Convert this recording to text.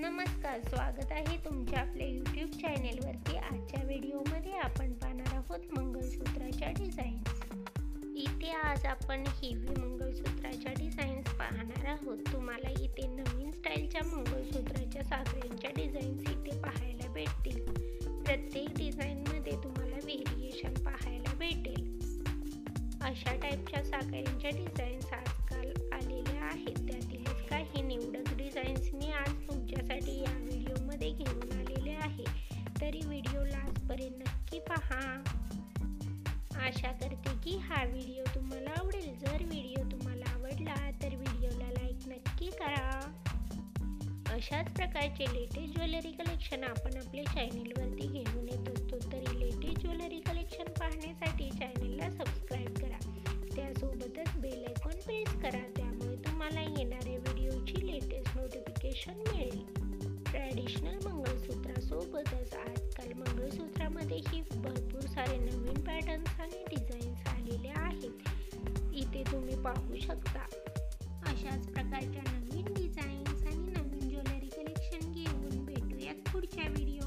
नमस्कार, स्वागत आहे तुमच्या आपल्या यूट्यूब चॅनेलवरती। आजच्या व्हिडिओमध्ये आपण पाहणार आहोत मंगळसूत्राच्या डिझाईन्स। इथे आज आपण हेवी मंगळसूत्राच्या डिझाईन्स पाहणार आहोत। तुम्हाला इथे नवीन स्टाईलच्या मंगळसूत्राच्या साखळ्यांच्या डिझाईन्स इथे पाहायला भेटतील। प्रत्येक डिझाईनमध्ये तुम्हाला व्हेरिएशन पाहायला भेटेल। अशा टाईपच्या साखळ्यांच्या डिझाईन्स आजकाल आलेल्या आहेत, त्यातीलच काही निवडक डिझाईन्स मी आज तुमच्यासाठी या व्हिडिओमध्ये घेऊन आलेले आहे। तरी व्हिडिओ लास्टपर्यंत नक्की पहा। आशा करते की हा व्हिडिओ तुम्हाला आवडेल। जर व्हिडिओ तुम्हाला आवडला तर व्हिडिओला लाईक नक्की करा। अशाच प्रकारचे लेटेस्ट ज्वेलरी कलेक्शन आपण आपल्या चॅनेलवरती घेऊन येत असतो। तरी लेटेस्ट ज्वेलरी कलेक्शन पाहण्यासाठी चॅनेलला सबस्क्राईब करा, त्यासोबतच बेल आयकॉन प्रेस करा, त्यामुळे तुम्हाला येणाऱ्या व्हिडिओची लेटेस्ट नोटिफिकेशन मिळेल। ट्रॅडिशनल मंगळसूत्रासोबतच आजकाल मंगळसूत्रामध्येही भरपूर सारे नवीन पॅटर्न्स आणि डिझाईन्स आलेले आहेत। इथे तुम्ही पाहू शकता। अशाच प्रकारच्या नवीन डिझाईन्स आणि नवीन ज्वेलरी कलेक्शन घेऊन भेटूयात पुढच्या व्हिडिओ।